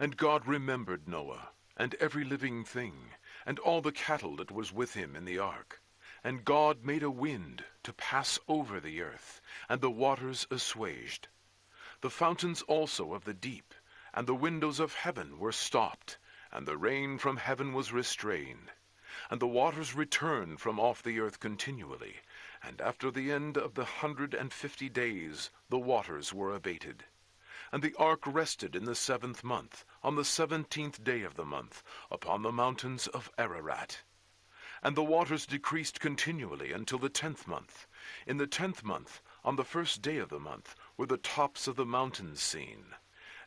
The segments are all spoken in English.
And God remembered Noah, and every living thing, and all the cattle that was with him in the ark. And God made a wind to pass over the earth, and the waters assuaged. The fountains also of the deep, and the windows of heaven were stopped, and the rain from heaven was restrained. And the waters returned from off the earth continually, and after the end of the 150 days the waters were abated. And the ark rested in the 7th month, on the 17th day of the month, upon the mountains of Ararat. And the waters decreased continually until the 10th month. In the 10th month, on the 1st day of the month, were the tops of the mountains seen.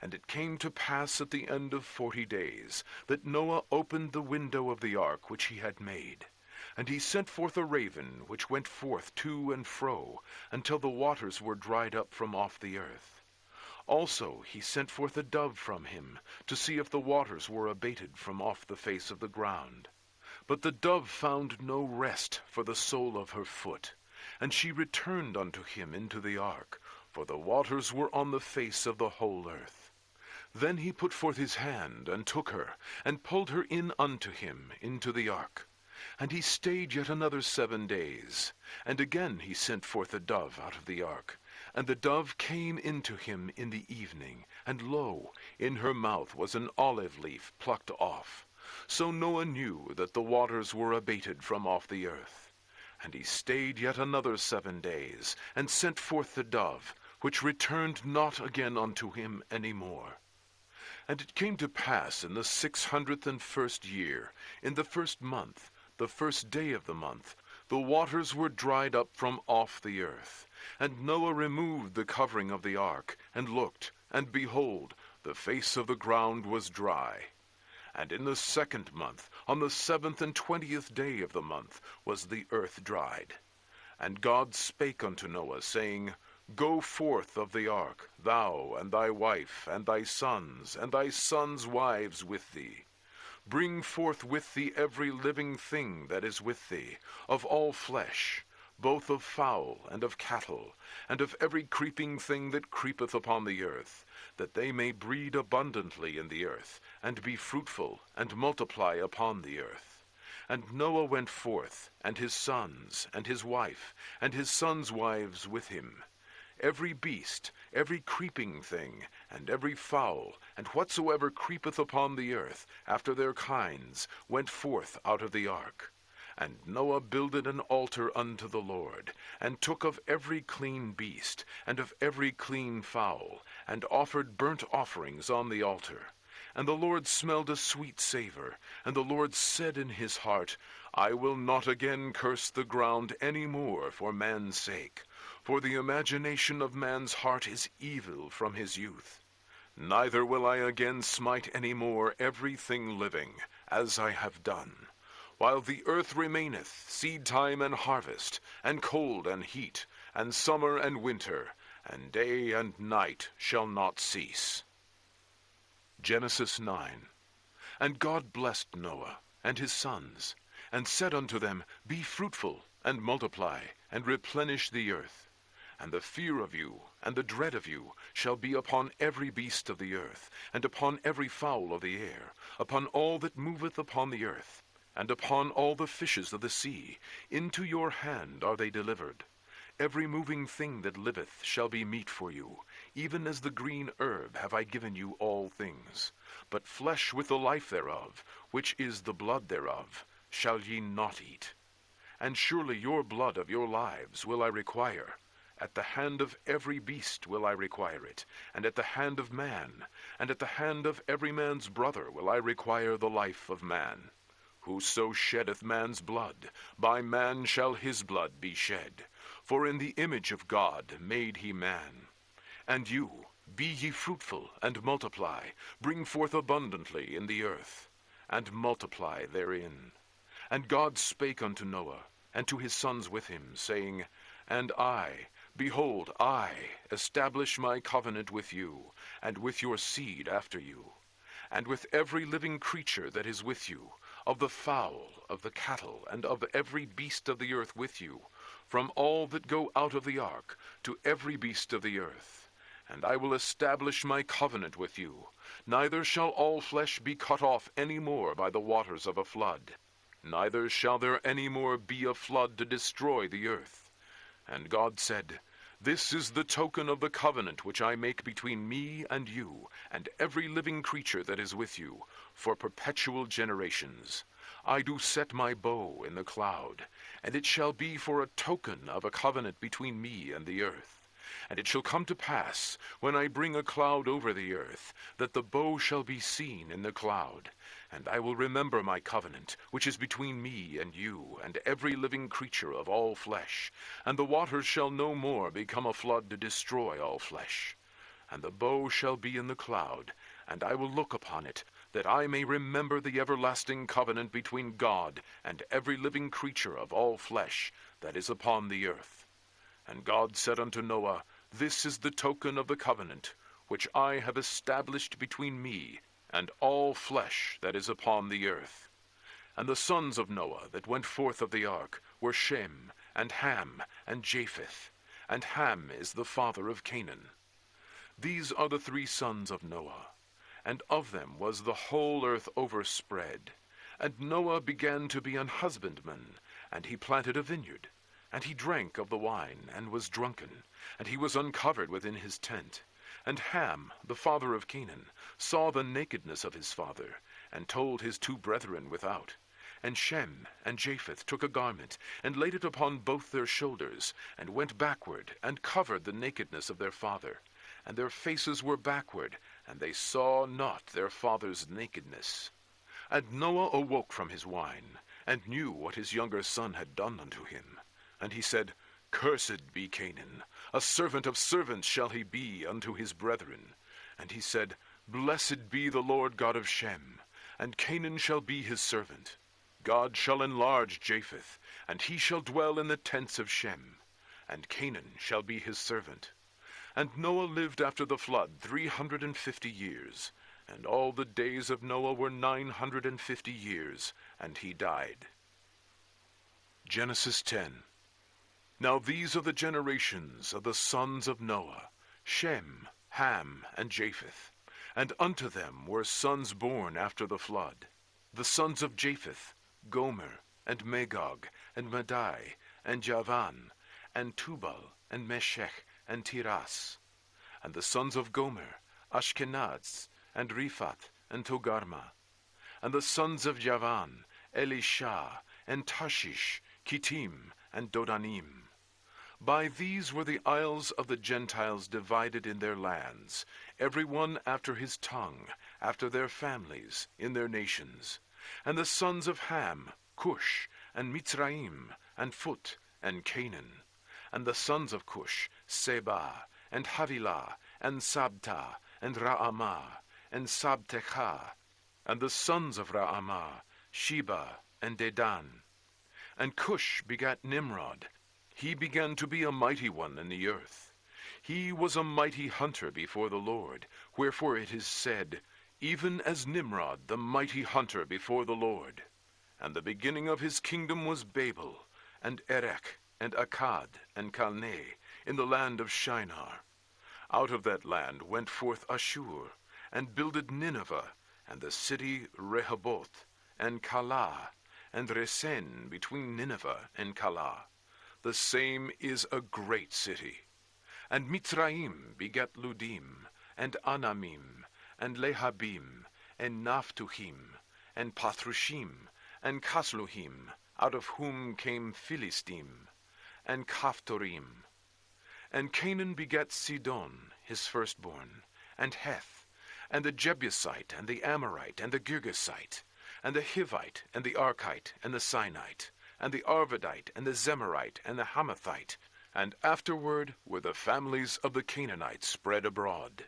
And it came to pass at the end of 40 days, that Noah opened the window of the ark which he had made. And he sent forth a raven, which went forth to and fro, until the waters were dried up from off the earth. Also he sent forth a dove from him, to see if the waters were abated from off the face of the ground. But the dove found no rest for the sole of her foot, and she returned unto him into the ark, for the waters were on the face of the whole earth. Then he put forth his hand, and took her, and pulled her in unto him into the ark. And he stayed yet another 7 days. And again he sent forth a dove out of the ark. And the dove came into him in the evening, and lo, in her mouth was an olive leaf plucked off. So Noah knew that the waters were abated from off the earth. And he stayed yet another 7 days, and sent forth the dove, which returned not again unto him any more. And it came to pass in the 601st year, in the 1st month, the 1st day of the month, the waters were dried up from off the earth. And Noah removed the covering of the ark, and looked, and behold, the face of the ground was dry. And in the 2nd month, on the 7th and 20th day of the month, was the earth dried. And God spake unto Noah, saying, Go forth of the ark, thou, and thy wife, and thy sons wives with thee. Bring forth with thee every living thing that is with thee, of all flesh, both of fowl and of cattle, and of every creeping thing that creepeth upon the earth, that they may breed abundantly in the earth, and be fruitful, and multiply upon the earth. And Noah went forth, and his sons, and his wife, and his sons' wives with him. Every beast, every creeping thing, and every fowl, and whatsoever creepeth upon the earth, after their kinds, went forth out of the ark. And Noah builded an altar unto the Lord, and took of every clean beast, and of every clean fowl, and offered burnt offerings on the altar. And the Lord smelled a sweet savour, and the Lord said in his heart, I will not again curse the ground any more for man's sake, for the imagination of man's heart is evil from his youth. Neither will I again smite any more everything living, as I have done. While the earth remaineth, seed-time and harvest, and cold and heat, and summer and winter, and day and night shall not cease. Genesis 9. And God blessed Noah and his sons, and said unto them, Be fruitful, and multiply, and replenish the earth. And the fear of you, and the dread of you, shall be upon every beast of the earth, and upon every fowl of the air, upon all that moveth upon the earth, and upon all the fishes of the sea. Into your hand are they delivered. Every moving thing that liveth shall be meat for you. Even as the green herb have I given you all things. But flesh with the life thereof, which is the blood thereof, shall ye not eat. And surely your blood of your lives will I require. At the hand of every beast will I require it, and at the hand of man, and at the hand of every man's brother will I require the life of man. Whoso sheddeth man's blood, by man shall his blood be shed. For in the image of God made he man. And you, be ye fruitful, and multiply, bring forth abundantly in the earth, and multiply therein. And God spake unto Noah, and to his sons with him, saying, And I, behold, I establish my covenant with you, and with your seed after you, and with every living creature that is with you, of the fowl, of the cattle, and of every beast of the earth with you, from all that go out of the ark, to every beast of the earth. And I will establish my covenant with you. Neither shall all flesh be cut off any more by the waters of a flood. Neither shall there any more be a flood to destroy the earth. And God said, This is the token of the covenant which I make between me and you, and every living creature that is with you, for perpetual generations. I do set my bow in the cloud, and it shall be for a token of a covenant between me and the earth. And it shall come to pass, when I bring a cloud over the earth, that the bow shall be seen in the cloud. And I will remember my covenant, which is between me and you, and every living creature of all flesh. And the waters shall no more become a flood to destroy all flesh. And the bow shall be in the cloud, and I will look upon it, that I may remember the everlasting covenant between God and every living creature of all flesh that is upon the earth. And God said unto Noah, This is the token of the covenant, which I have established between me and all flesh that is upon the earth. And the sons of Noah that went forth of the ark were Shem, and Ham, and Japheth. And Ham is the father of Canaan. These are the 3 sons of Noah, and of them was the whole earth overspread. And Noah began to be an husbandman, and he planted a vineyard. And he drank of the wine, and was drunken, and he was uncovered within his tent. And Ham, the father of Canaan, saw the nakedness of his father, and told his 2 brethren without. And Shem and Japheth took a garment, and laid it upon both their shoulders, and went backward, and covered the nakedness of their father. And their faces were backward, and they saw not their father's nakedness. And Noah awoke from his wine, and knew what his younger son had done unto him. And he said, Cursed be Canaan, a servant of servants shall he be unto his brethren. And he said, Blessed be the Lord God of Shem, and Canaan shall be his servant. God shall enlarge Japheth, and he shall dwell in the tents of Shem, and Canaan shall be his servant. And Noah lived after the flood 350 years, and all the days of Noah were 950 years, and he died. Genesis 10. Now these are the generations of the sons of Noah, Shem, Ham, and Japheth. And unto them were sons born after the flood. The sons of Japheth, Gomer, and Magog, and Madai, and Javan, and Tubal, and Meshech, and Tiras. And the sons of Gomer, Ashkenaz, and Riphath, and Togarma. And the sons of Javan, Elisha, and Tashish, Kittim, and Dodanim. By these were the isles of the Gentiles divided in their lands, every one after his tongue, after their families, in their nations. And the sons of Ham, Cush, and Mitzraim, and Phut, and Canaan. And the sons of Cush, Seba, and Havilah, and Sabta, and Raamah, and Sabtecha. And the sons of Raamah, Sheba, and Dedan. And Cush begat Nimrod. He began to be a mighty one in the earth. He was a mighty hunter before the Lord, wherefore it is said, Even as Nimrod, the mighty hunter before the Lord. And the beginning of his kingdom was Babel, and Erech, and Akkad, and Calneh, in the land of Shinar. Out of that land went forth Ashur, and builded Nineveh, and the city Rehoboth, and Calah, and Resen between Nineveh and Calah. The same is a great city. And Mitzraim begat Ludim, and Anamim, and Lehabim, and Naphtuhim, and Pathrushim, and Casluhim, out of whom came Philistim, and Caphtorim. And Canaan begat Sidon, his firstborn, and Heth, and the Jebusite, and the Amorite, and the Girgasite, and the Hivite, and the Archite, and the Sinite, and the Arvadite, and the Zemarite, and the Hamathite. And afterward were the families of the Canaanites spread abroad.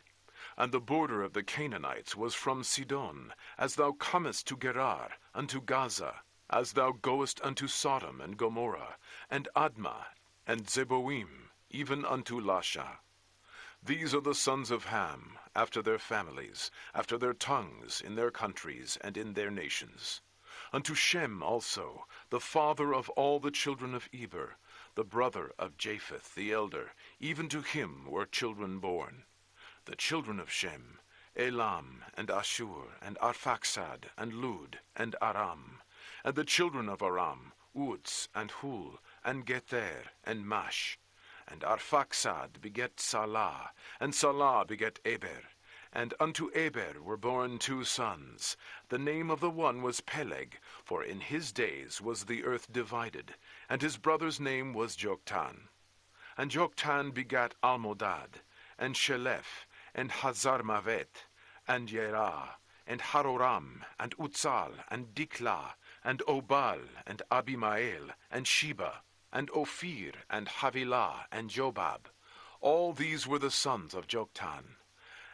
And the border of the Canaanites was from Sidon, as thou comest to Gerar, unto Gaza, as thou goest unto Sodom and Gomorrah, and Admah, and Zeboim, even unto Lasha. These are the sons of Ham, after their families, after their tongues, in their countries, and in their nations. Unto Shem also, the father of all the children of Eber, the brother of Japheth the elder, even to him were children born. The children of Shem, Elam, and Ashur, and Arphaxad, and Lud, and Aram. And the children of Aram, Uz, and Hul, and Gether, and Mash. And Arphaxad begat Salah, and Salah begat Eber. And unto Eber were born 2 sons. The name of the one was Peleg, for in his days was the earth divided, and his brother's name was Joktan. And Joktan begat Almodad, and Sheleph, and Hazarmavet, and Yerah, and Haroram, and Utzal, and Diklah, and Obal, and Abimael, and Sheba, and Ophir, and Havilah, and Jobab. All these were the sons of Joktan.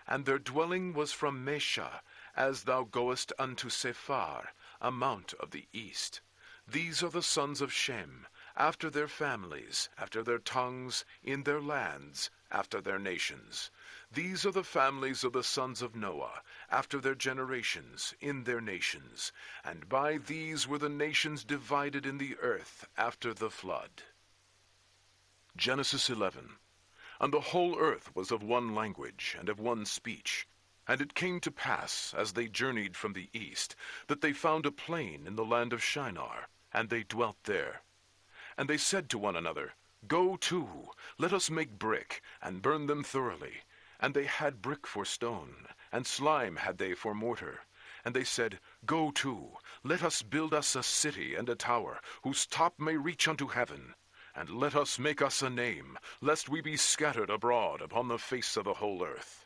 And their dwelling was from Mesha, as thou goest unto Sephar, a mount of the east. These are the sons of Shem, after their families, after their tongues, in their lands, after their nations. These are the families of the sons of Noah, after their generations, in their nations. And by these were the nations divided in the earth after the flood. Genesis 11. And the whole earth was of one language, and of one speech. And it came to pass, as they journeyed from the east, that they found a plain in the land of Shinar, and they dwelt there. And they said to one another, Go to, let us make brick, and burn them thoroughly. And they had brick for stone, and slime had they for mortar. And they said, Go to, let us build us a city and a tower, whose top may reach unto heaven. And let us make us a name, lest we be scattered abroad upon the face of the whole earth.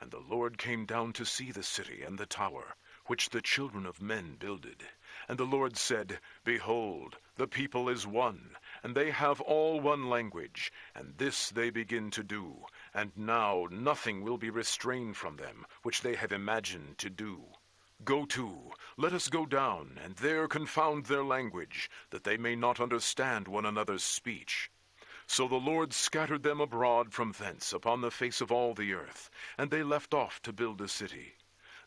And the Lord came down to see the city and the tower, which the children of men builded. And the Lord said, Behold, the people is one, and they have all one language, and this they begin to do. And now nothing will be restrained from them, which they have imagined to do. Go to, let us go down, and there confound their language, that they may not understand one another's speech. So the Lord scattered them abroad from thence upon the face of all the earth, and they left off to build a city.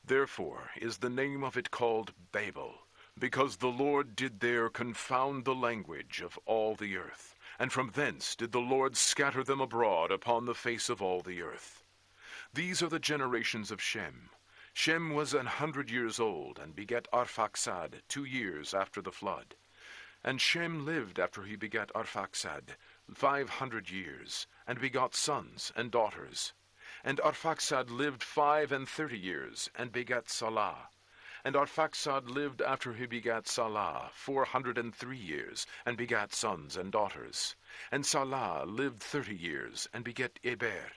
Therefore is the name of it called Babel, because the Lord did there confound the language of all the earth. And from thence did the Lord scatter them abroad upon the face of all the earth. These are the generations of Shem. Shem was 100 years old, and begat Arphaxad 2 years after the flood. And Shem lived after he begat Arphaxad 500 years, and begot sons and daughters. And Arphaxad lived 35 years, and begat Salah. And Arphaxad lived after he begat Salah 403 years, and begat sons and daughters. And Salah lived 30 years, and begat Eber.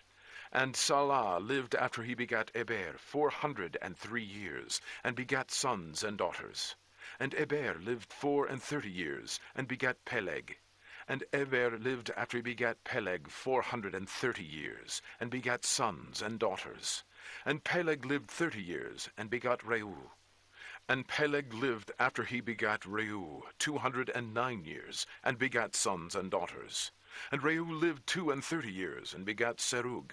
And Salah lived after he begat Eber 403 years, and begat sons and daughters. And Eber lived 34 years, and begat Peleg. And Eber lived after he begat Peleg 430 years, and begat sons and daughters. And Peleg lived 30 years, and begot Reu. And Peleg lived after he begat Reu 209 years, and begat sons and daughters. And Reu lived 32 years, and begat Serug.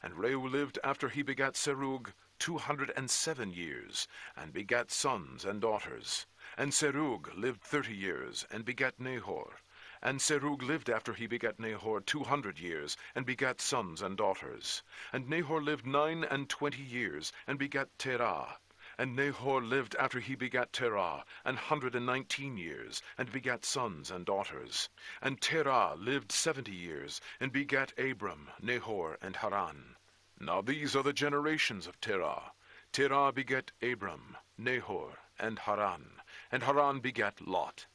And Reu lived after he begat Serug 207 years, and begat sons and daughters. And Serug lived 30 years, and begat Nahor. And Serug lived after he begat Nahor 200 years, and begat sons and daughters. And Nahor lived 29 years, and begat Terah. And Nahor lived after he begat Terah 119 years, and begat sons and daughters. And Terah lived 70 years, and begat Abram, Nahor, and Haran. Now these are the generations of Terah. Terah begat Abram, Nahor, and Haran begat Lot.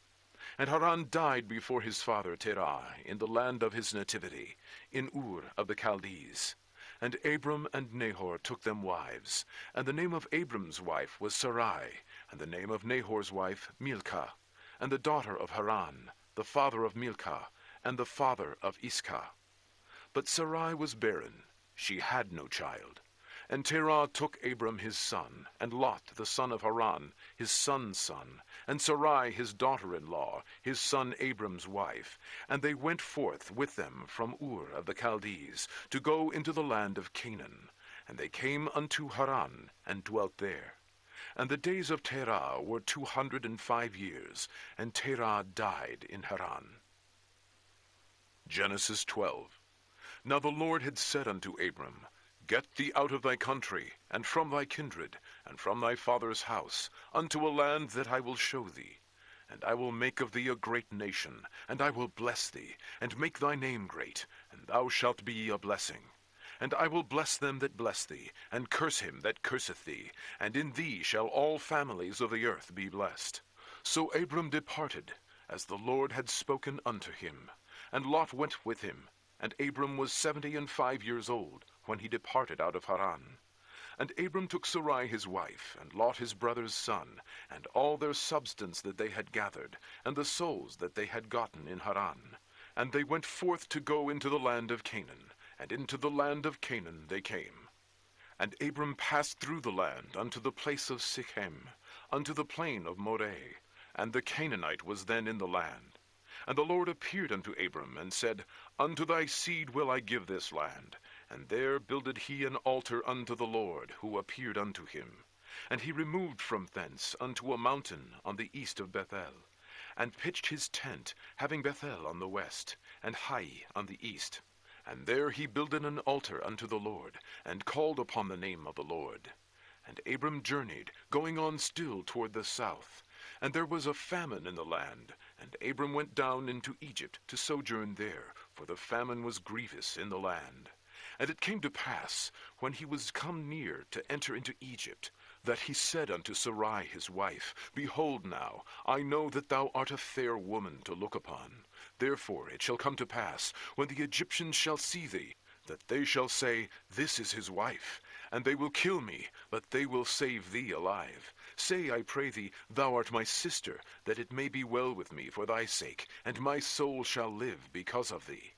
And Haran died before his father Terah, in the land of his nativity, in Ur of the Chaldees. And Abram and Nahor took them wives. And the name of Abram's wife was Sarai, and the name of Nahor's wife Milcah, and the daughter of Haran, the father of Milcah, and the father of Iscah. But Sarai was barren, she had no child. And Terah took Abram his son, and Lot the son of Haran, his son's son, and Sarai his daughter-in-law, his son Abram's wife, and they went forth with them from Ur of the Chaldees, to go into the land of Canaan. And they came unto Haran, and dwelt there. And the days of Terah were 205 years, and Terah died in Haran. Genesis 12. Now the Lord had said unto Abram, Get thee out of thy country, and from thy kindred, and from thy father's house, unto a land that I will show thee. And I will make of thee a great nation, and I will bless thee, and make thy name great, and thou shalt be a blessing. And I will bless them that bless thee, and curse him that curseth thee, and in thee shall all families of the earth be blessed. So Abram departed, as the Lord had spoken unto him. And Lot went with him. And Abram was 75 years old, when he departed out of Haran. And Abram took Sarai his wife, and Lot his brother's son, and all their substance that they had gathered, and the souls that they had gotten in Haran. And they went forth to go into the land of Canaan, and into the land of Canaan they came. And Abram passed through the land unto the place of Sichem, unto the plain of Moreh, and the Canaanite was then in the land. And the Lord appeared unto Abram, and said, Unto thy seed will I give this land. And there builded he an altar unto the Lord, who appeared unto him. And he removed from thence unto a mountain on the east of Bethel, and pitched his tent, having Bethel on the west, and Hai on the east. And there he builded an altar unto the Lord, and called upon the name of the Lord. And Abram journeyed, going on still toward the south. And there was a famine in the land, and Abram went down into Egypt to sojourn there, for the famine was grievous in the land. And it came to pass, when he was come near to enter into Egypt, that he said unto Sarai his wife, Behold now, I know that thou art a fair woman to look upon. Therefore it shall come to pass, when the Egyptians shall see thee, that they shall say, This is his wife. And they will kill me, but they will save thee alive. Say, I pray thee, thou art my sister, that it may be well with me for thy sake, and my soul shall live because of thee.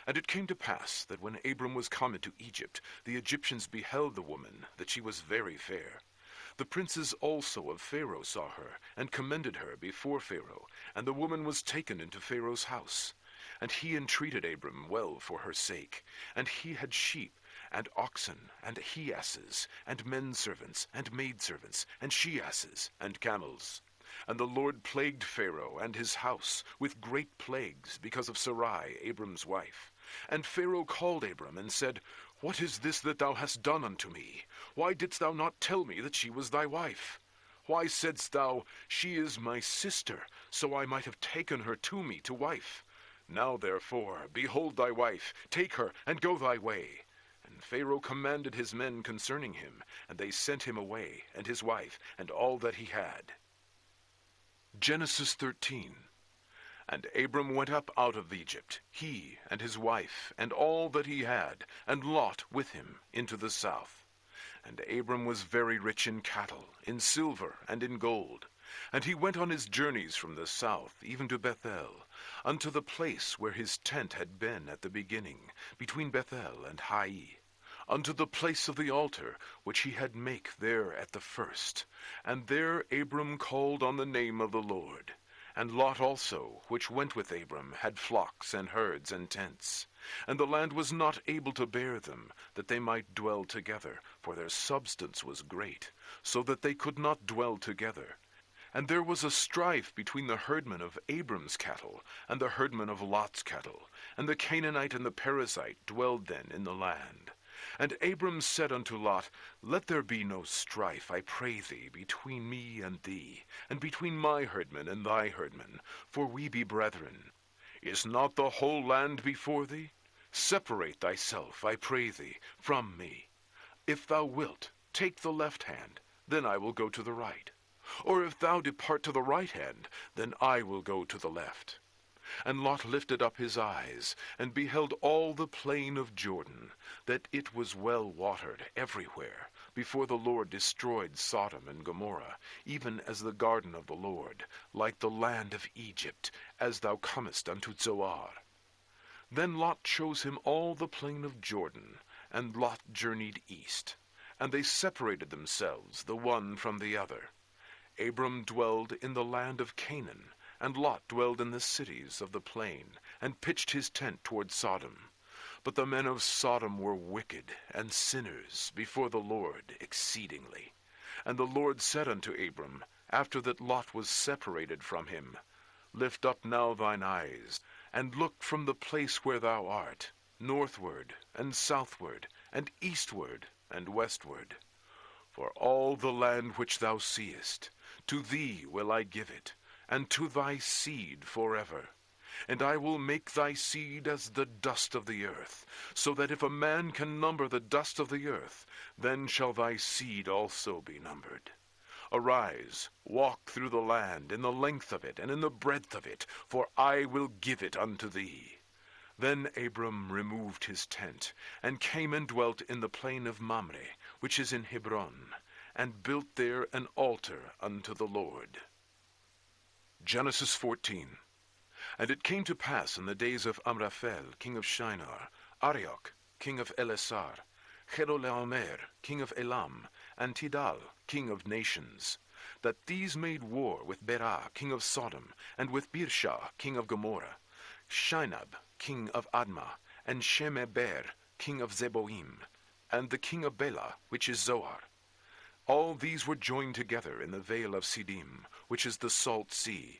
And it came to pass, that when Abram was come into Egypt, the Egyptians beheld the woman, that she was very fair. The princes also of Pharaoh saw her, and commended her before Pharaoh, and the woman was taken into Pharaoh's house. And he entreated Abram well for her sake. And he had sheep, and oxen, and he-asses, and men-servants, and maidservants, and she-asses, and camels. And the Lord plagued Pharaoh and his house with great plagues because of Sarai, Abram's wife. And Pharaoh called Abram, and said, What is this that thou hast done unto me? Why didst thou not tell me that she was thy wife? Why saidst thou, She is my sister, so I might have taken her to me to wife? Now therefore, behold thy wife, take her, and go thy way. And Pharaoh commanded his men concerning him, and they sent him away, and his wife, and all that he had. Genesis 13. And Abram went up out of Egypt, he and his wife, and all that he had, and Lot with him, into the south. And Abram was very rich in cattle, in silver, and in gold. And he went on his journeys from the south, even to Bethel, unto the place where his tent had been at the beginning, between Bethel and Hai, unto the place of the altar, which he had make there at the first. And there Abram called on the name of the Lord. And Lot also, which went with Abram, had flocks and herds and tents. And the land was not able to bear them, that they might dwell together, for their substance was great, so that they could not dwell together. And there was a strife between the herdmen of Abram's cattle and the herdmen of Lot's cattle. And the Canaanite and the Perizzite dwelled then in the land. And Abram said unto Lot, Let there be no strife, I pray thee, between me and thee, and between my herdmen and thy herdmen, for we be brethren. Is not the whole land before thee? Separate thyself, I pray thee, from me. If thou wilt, take the left hand, then I will go to the right. Or if thou depart to the right hand, then I will go to the left. And Lot lifted up his eyes, and beheld all the plain of Jordan, that it was well watered everywhere, before the Lord destroyed Sodom and Gomorrah, even as the garden of the Lord, like the land of Egypt, as thou comest unto Zoar. Then Lot chose him all the plain of Jordan, and Lot journeyed east. And they separated themselves the one from the other. Abram dwelled in the land of Canaan, and Lot dwelled in the cities of the plain, and pitched his tent toward Sodom. But the men of Sodom were wicked and sinners before the Lord exceedingly. And the Lord said unto Abram, after that Lot was separated from him, Lift up now thine eyes, and look from the place where thou art, northward and southward, and eastward, and westward. For all the land which thou seest, to thee will I give it, and to thy seed forever. And I will make thy seed as the dust of the earth, so that if a man can number the dust of the earth, then shall thy seed also be numbered. Arise, walk through the land, in the length of it, and in the breadth of it, for I will give it unto thee. Then Abram removed his tent, and came and dwelt in the plain of Mamre, which is in Hebron, and built there an altar unto the Lord. Genesis 14. And it came to pass in the days of Amraphel, king of Shinar, Arioch, king of Elasar, Chedorlaomer, king of Elam, and Tidal, king of nations, that these made war with Bera, king of Sodom, and with Birsha, king of Gomorrah, Shinab, king of Admah, and Shemeber, king of Zeboim, and the king of Bela, which is Zoar. All these were joined together in the vale of Siddim, which is the salt sea.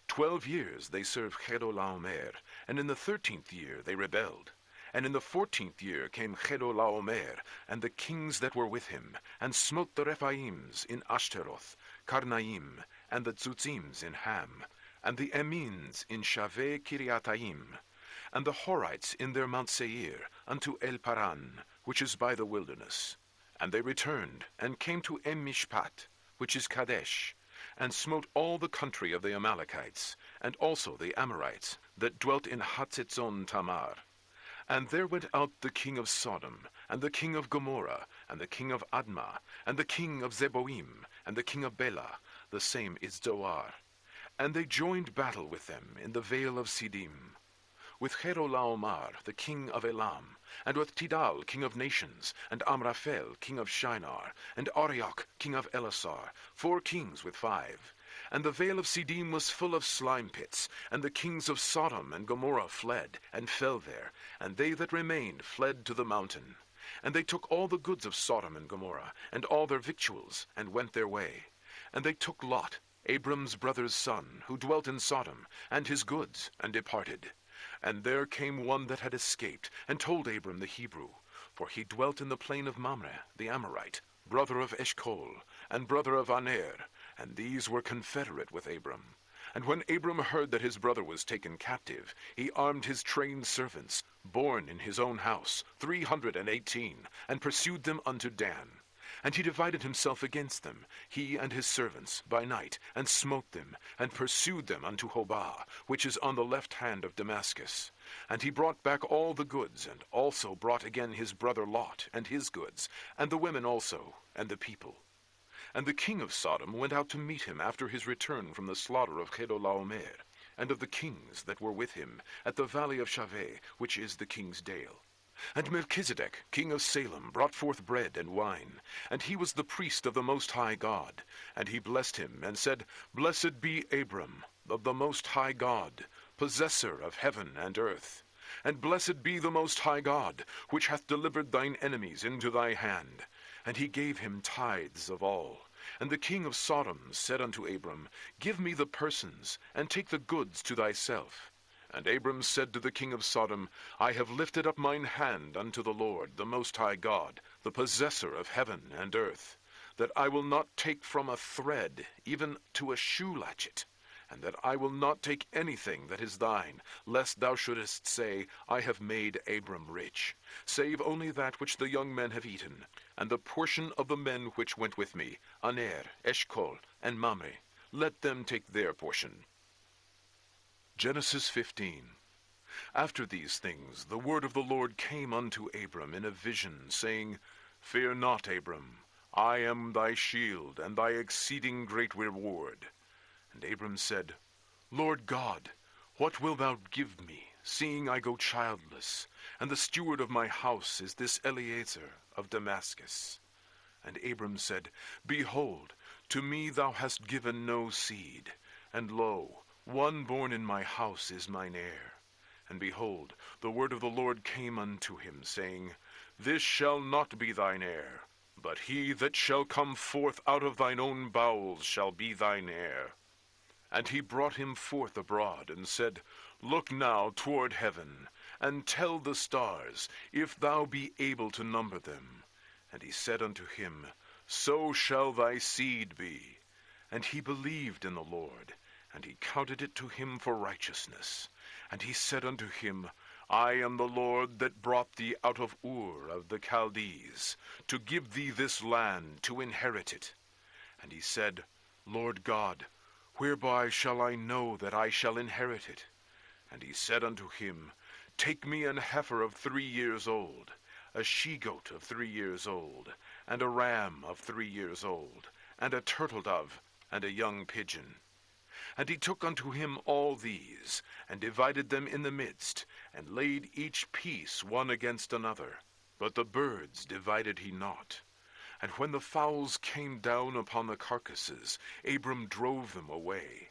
12 years they served Chedorlaomer, and in the 13th year they rebelled. And in the 14th year came Chedorlaomer, and the kings that were with him, and smote the Rephaims in Ashtaroth, Karnaim, and the Tzutzims in Ham, and the Emins in Shaveh Kiriataim, and the Horites in their Mount Seir, unto El Paran, which is by the wilderness. And they returned, and came to Mishpat, which is Kadesh, and smote all the country of the Amalekites, and also the Amorites, that dwelt in Hatzetzon Tamar. And there went out the king of Sodom, and the king of Gomorrah, and the king of Admah, and the king of Zeboim, and the king of Bela, the same is Zoar. And they joined battle with them in the vale of Siddim, with Chedorlaomer, the king of Elam, and with Tidal, king of nations, and Amraphel, king of Shinar, and Arioch, king of Elasar, 4 kings with 5. And the vale of Siddim was full of slime pits, and the kings of Sodom and Gomorrah fled, and fell there, and they that remained fled to the mountain. And they took all the goods of Sodom and Gomorrah, and all their victuals, and went their way. And they took Lot, Abram's brother's son, who dwelt in Sodom, and his goods, and departed. And there came one that had escaped, and told Abram the Hebrew, for he dwelt in the plain of Mamre, the Amorite, brother of Eshcol, and brother of Aner, and these were confederate with Abram. And when Abram heard that his brother was taken captive, he armed his trained servants, born in his own house, 318, and pursued them unto Dan. And he divided himself against them, he and his servants, by night, and smote them, and pursued them unto Hobah, which is on the left hand of Damascus. And he brought back all the goods, and also brought again his brother Lot, and his goods, and the women also, and the people. And the king of Sodom went out to meet him after his return from the slaughter of Chedorlaomer, and of the kings that were with him, at the valley of Shaveh, which is the king's dale. And Melchizedek, king of Salem, brought forth bread and wine, and he was the priest of the Most High God. And he blessed him, and said, Blessed be Abram, of the Most High God, possessor of heaven and earth. And blessed be the Most High God, which hath delivered thine enemies into thy hand. And he gave him tithes of all. And the king of Sodom said unto Abram, Give me the persons, and take the goods to thyself. And Abram said to the king of Sodom, I have lifted up mine hand unto the Lord, the Most High God, the possessor of heaven and earth, that I will not take from a thread, even to a shoe latchet, and that I will not take anything that is thine, lest thou shouldest say, I have made Abram rich, save only that which the young men have eaten, and the portion of the men which went with me, Aner, Eshcol, and Mamre, let them take their portion. Genesis 15. After these things the word of the Lord came unto Abram in a vision, saying, Fear not, Abram, I am thy shield, and thy exceeding great reward. And Abram said, Lord God, what wilt thou give me, seeing I go childless, and the steward of my house is this Eliezer of Damascus? And Abram said, Behold, to me thou hast given no seed, and lo, one born in my house is mine heir. And behold, the word of the Lord came unto him, saying, This shall not be thine heir, but he that shall come forth out of thine own bowels shall be thine heir. And he brought him forth abroad, and said, Look now toward heaven, and tell the stars, if thou be able to number them. And he said unto him, So shall thy seed be. And he believed in the Lord, and he counted it to him for righteousness. And he said unto him, I am the Lord that brought thee out of Ur of the Chaldees, to give thee this land to inherit it. And he said, Lord God, whereby shall I know that I shall inherit it? And he said unto him, Take me an heifer of 3 years old, a she-goat of 3 years old, and a ram of 3 years old, and a turtle-dove, and a young pigeon. And he took unto him all these, and divided them in the midst, and laid each piece one against another. But the birds divided he not. And when the fowls came down upon the carcasses, Abram drove them away.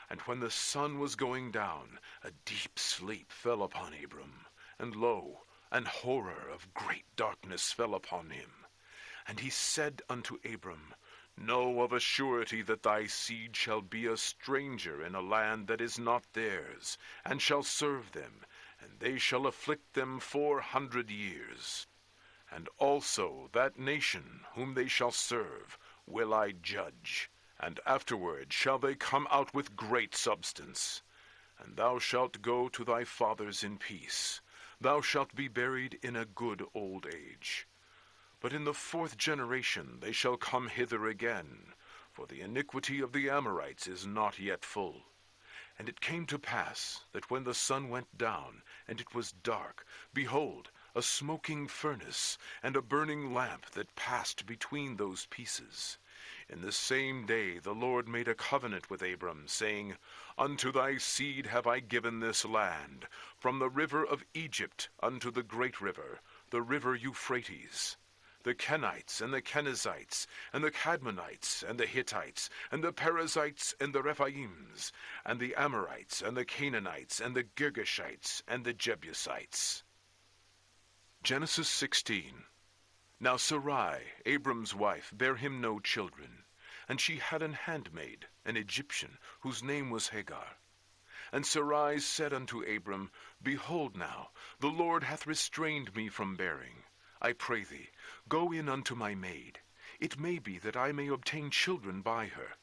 And when the sun was going down, a deep sleep fell upon Abram, and lo, an horror of great darkness fell upon him. And he said unto Abram, Know of a surety that thy seed shall be a stranger in a land that is not theirs, and shall serve them, and they shall afflict them 400 years. And also that nation whom they shall serve will I judge, and afterward shall they come out with great substance. And thou shalt go to thy fathers in peace. Thou shalt be buried in a good old age. But in the 4th generation they shall come hither again, for the iniquity of the Amorites is not yet full. And it came to pass that when the sun went down, and it was dark, behold, a smoking furnace, and a burning lamp that passed between those pieces. In the same day the Lord made a covenant with Abram, saying, Unto thy seed have I given this land, from the river of Egypt unto the great river, the river Euphrates. The Kenites, and the Kenizzites, and the Cadmonites, and the Hittites, and the Perizzites, and the Rephaims, and the Amorites, and the Canaanites, and the Girgashites, and the Jebusites. Genesis 16. Now Sarai, Abram's wife, bare him no children, and she had an handmaid, an Egyptian, whose name was Hagar. And Sarai said unto Abram, Behold now, the Lord hath restrained me from bearing. I pray thee, go in unto my maid. It may be that I may obtain children by her.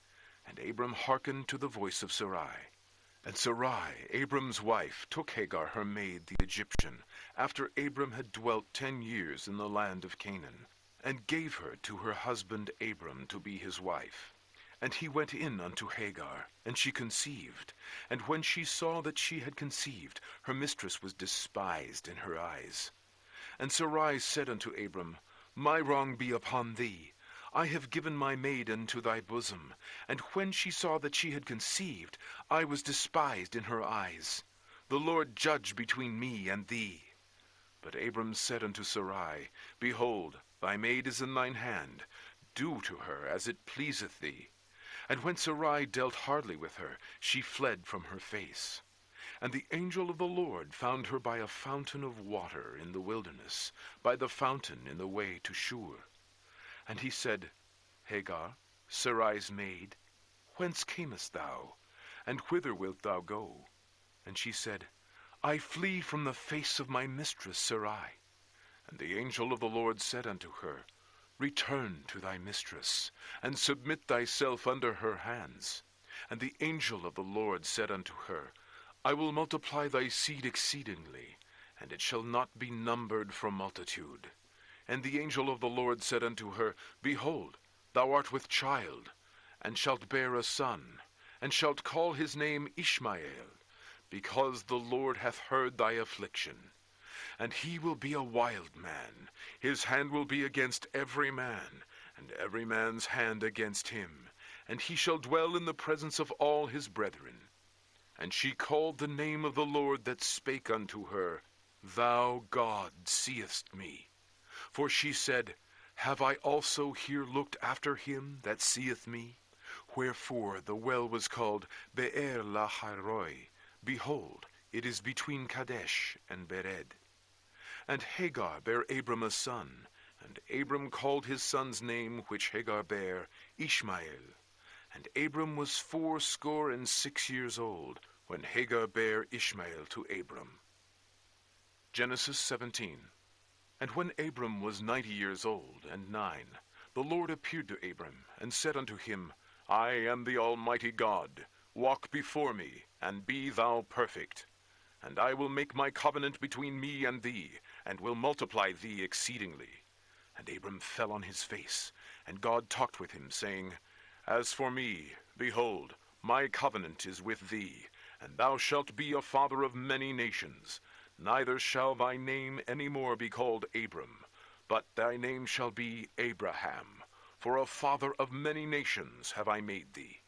And Abram hearkened to the voice of Sarai. And Sarai, Abram's wife, took Hagar her maid the Egyptian, after Abram had dwelt 10 years in the land of Canaan, and gave her to her husband Abram to be his wife. And he went in unto Hagar, and she conceived. And when she saw that she had conceived, her mistress was despised in her eyes. And Sarai said unto Abram, My wrong be upon thee. I have given my maid unto thy bosom. And when she saw that she had conceived, I was despised in her eyes. The Lord judge between me and thee. But Abram said unto Sarai, Behold, thy maid is in thine hand. Do to her as it pleaseth thee. And when Sarai dealt hardly with her, she fled from her face. And the angel of the Lord found her by a fountain of water in the wilderness, by the fountain in the way to Shur. And he said, Hagar, Sarai's maid, whence camest thou? And whither wilt thou go? And she said, I flee from the face of my mistress Sarai. And the angel of the Lord said unto her, Return to thy mistress, and submit thyself under her hands. And the angel of the Lord said unto her, I will multiply thy seed exceedingly, and it shall not be numbered for multitude. And the angel of the Lord said unto her, Behold, thou art with child, and shalt bear a son, and shalt call his name Ishmael, because the Lord hath heard thy affliction. And he will be a wild man, his hand will be against every man, and every man's hand against him, and he shall dwell in the presence of all his brethren. And she called the name of the Lord that spake unto her, Thou God seest me. For she said, Have I also here looked after him that seeth me? Wherefore the well was called Be'er Lahairoi. Behold, it is between Kadesh and Bered. And Hagar bare Abram a son, and Abram called his son's name which Hagar bare Ishmael. And Abram was 86 years old, when Hagar bare Ishmael to Abram. Genesis 17. And when Abram was 90 years old and 9, the Lord appeared to Abram, and said unto him, I am the Almighty God. Walk before me, and be thou perfect. And I will make my covenant between me and thee, and will multiply thee exceedingly. And Abram fell on his face, and God talked with him, saying, As for me, behold, my covenant is with thee, and thou shalt be a father of many nations. Neither shall thy name any more be called Abram, but thy name shall be Abraham, for a father of many nations have I made thee.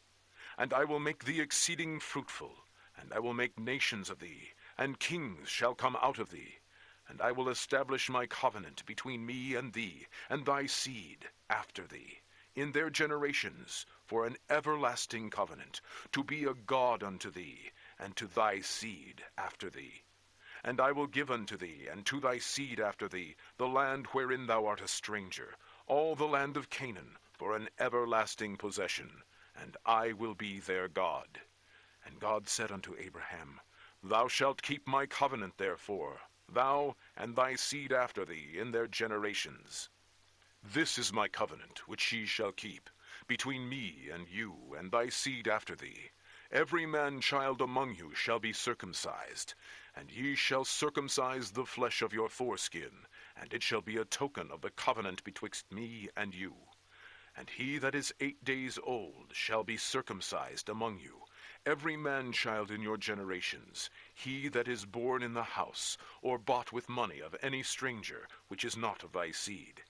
And I will make thee exceeding fruitful, and I will make nations of thee, and kings shall come out of thee. And I will establish my covenant between me and thee, and thy seed after thee, in their generations, for an everlasting covenant, to be a God unto thee, and to thy seed after thee. And I will give unto thee, and to thy seed after thee, the land wherein thou art a stranger, all the land of Canaan, for an everlasting possession, and I will be their God. And God said unto Abraham, Thou shalt keep my covenant therefore, thou and thy seed after thee in their generations. This is my covenant which ye shall keep, between me and you and thy seed after thee. Every man-child among you shall be circumcised, and ye shall circumcise the flesh of your foreskin, and it shall be a token of the covenant betwixt me and you. And he that is 8 days old shall be circumcised among you, every man-child in your generations, he that is born in the house, or bought with money of any stranger, which is not of thy seed.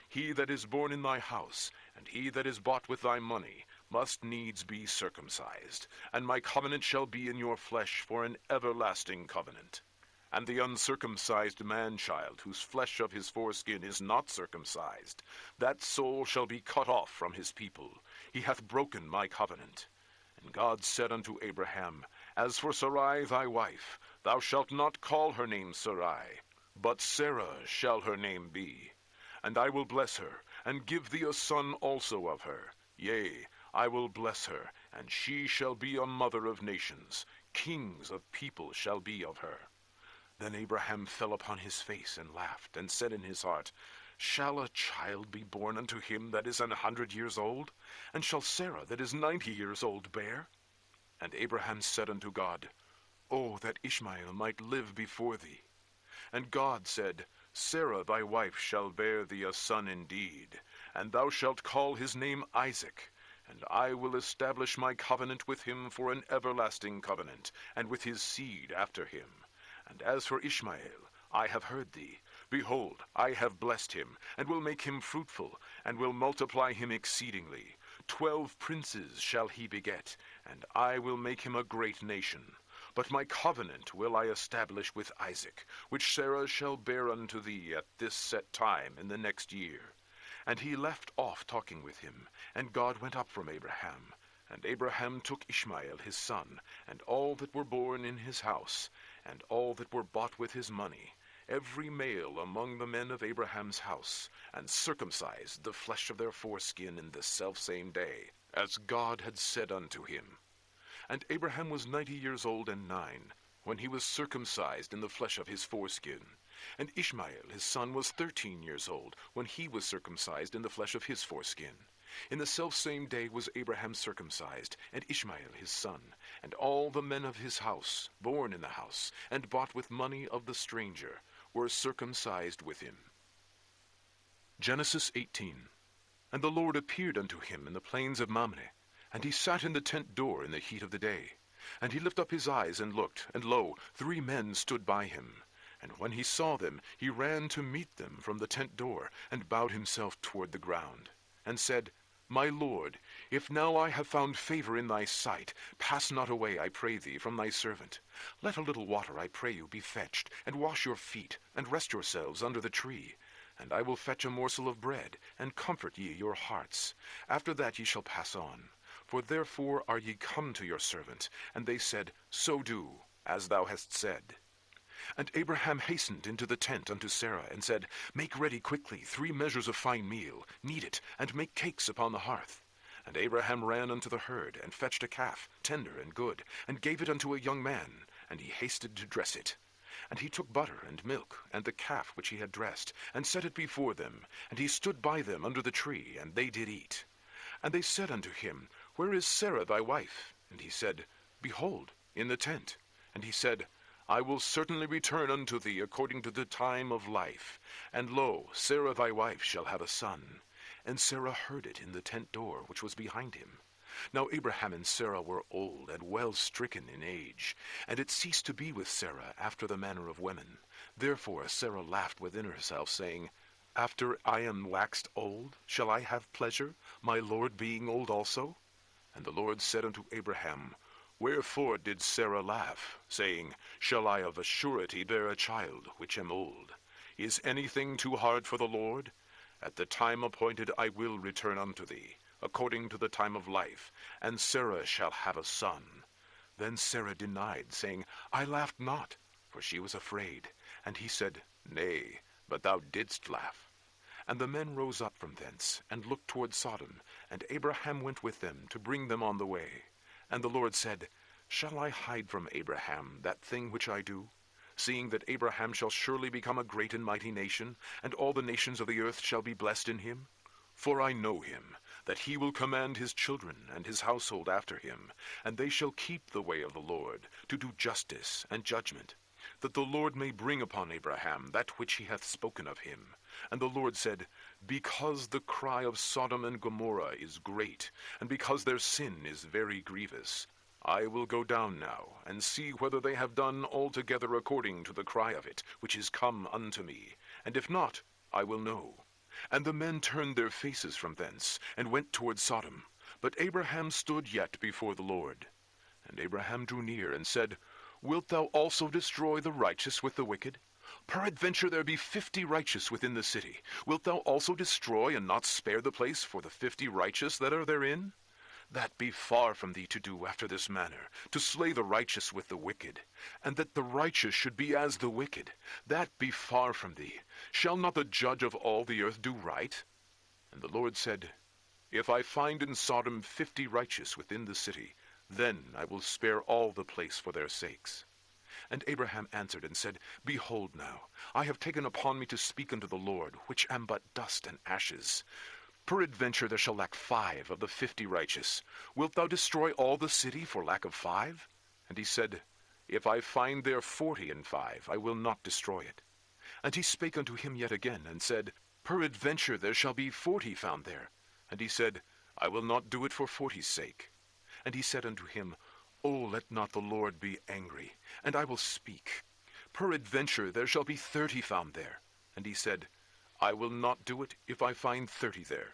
He that is born in thy house, and he that is bought with thy money, must needs be circumcised, and my covenant shall be in your flesh for an everlasting covenant. And the uncircumcised man-child, whose flesh of his foreskin is not circumcised, that soul shall be cut off from his people. He hath broken my covenant. And God said unto Abraham, As for Sarai thy wife, thou shalt not call her name Sarai, but Sarah shall her name be. And I will bless her, and give thee a son also of her. Yea, I will bless her, and she shall be a mother of nations. Kings of people shall be of her. Then Abraham fell upon his face, and laughed, and said in his heart, Shall a child be born unto him that is 100 years old? And shall Sarah that is 90 years old bear? And Abraham said unto God, O that Ishmael might live before thee. And God said, Sarah thy wife shall bear thee a son indeed, and thou shalt call his name Isaac. And I will establish my covenant with him for an everlasting covenant, and with his seed after him. And as for Ishmael, I have heard thee. Behold, I have blessed him, and will make him fruitful, and will multiply him exceedingly. 12 princes shall he beget, and I will make him a great nation. But my covenant will I establish with Isaac, which Sarah shall bear unto thee at this set time in the next year. And he left off talking with him, and God went up from Abraham. And Abraham took Ishmael his son, and all that were born in his house, and all that were bought with his money, every male among the men of Abraham's house, and circumcised the flesh of their foreskin in the selfsame day, as God had said unto him. And Abraham was 90 years old and 9, when he was circumcised in the flesh of his foreskin. And Ishmael his son was 13 years old, when he was circumcised in the flesh of his foreskin. In the selfsame day was Abraham circumcised, and Ishmael his son, and all the men of his house, born in the house, and bought with money of the stranger, were circumcised with him. Genesis 18. And the Lord appeared unto him in the plains of Mamre, and he sat in the tent door in the heat of the day. And he lifted up his eyes and looked, and lo, 3 men stood by him. And when he saw them, he ran to meet them from the tent door, and bowed himself toward the ground, and said, My Lord, if now I have found favor in thy sight, pass not away, I pray thee, from thy servant. Let a little water, I pray you, be fetched, and wash your feet, and rest yourselves under the tree. And I will fetch a morsel of bread, and comfort ye your hearts. After that ye shall pass on. For therefore are ye come to your servant. And they said, So do, as thou hast said. And Abraham hastened into the tent unto Sarah, and said, Make ready quickly 3 measures of fine meal, knead it, and make cakes upon the hearth. And Abraham ran unto the herd, and fetched a calf, tender and good, and gave it unto a young man, and he hasted to dress it. And he took butter and milk, and the calf which he had dressed, and set it before them. And he stood by them under the tree, and they did eat. And they said unto him, Where is Sarah thy wife? And he said, Behold, in the tent. And he said, I will certainly return unto thee according to the time of life. And lo, Sarah thy wife shall have a son. And Sarah heard it in the tent door which was behind him. Now Abraham and Sarah were old and well stricken in age, and it ceased to be with Sarah after the manner of women. Therefore Sarah laughed within herself, saying, After I am waxed old, shall I have pleasure, my Lord being old also? And the Lord said unto Abraham, Wherefore did Sarah laugh, saying, Shall I of a surety bear a child, which am old? Is anything too hard for the Lord? At the time appointed I will return unto thee, according to the time of life, and Sarah shall have a son. Then Sarah denied, saying, I laughed not, for she was afraid. And he said, Nay, but thou didst laugh. And the men rose up from thence, and looked toward Sodom, and Abraham went with them to bring them on the way. And the Lord said, Shall I hide from Abraham that thing which I do? Seeing that Abraham shall surely become a great and mighty nation, and all the nations of the earth shall be blessed in him? For I know him, that he will command his children and his household after him, and they shall keep the way of the Lord, to do justice and judgment, that the Lord may bring upon Abraham that which he hath spoken of him. And the Lord said, Because the cry of Sodom and Gomorrah is great, and because their sin is very grievous, I will go down now, and see whether they have done altogether according to the cry of it, which is come unto me. And if not, I will know. And the men turned their faces from thence, and went toward Sodom. But Abraham stood yet before the Lord. And Abraham drew near, and said, Wilt thou also destroy the righteous with the wicked? Peradventure there be 50 righteous within the city. Wilt thou also destroy, and not spare the place for the 50 righteous that are therein? That be far from thee to do after this manner, to slay the righteous with the wicked, and that the righteous should be as the wicked. That be far from thee. Shall not the judge of all the earth do right? And the Lord said, If I find in Sodom 50 righteous within the city, then I will spare all the place for their sakes. And Abraham answered and said, Behold now, I have taken upon me to speak unto the Lord, which am but dust and ashes. Peradventure there shall lack 5 of the 50 righteous. Wilt thou destroy all the city for lack of 5? And he said, If I find there 45, I will not destroy it. And he spake unto him yet again, and said, Peradventure there shall be 40 found there. And he said, I will not do it for 40's sake. And he said unto him, O let not the Lord be angry, and I will speak. Peradventure there shall be 30 found there. And he said, I will not do it if I find 30 there.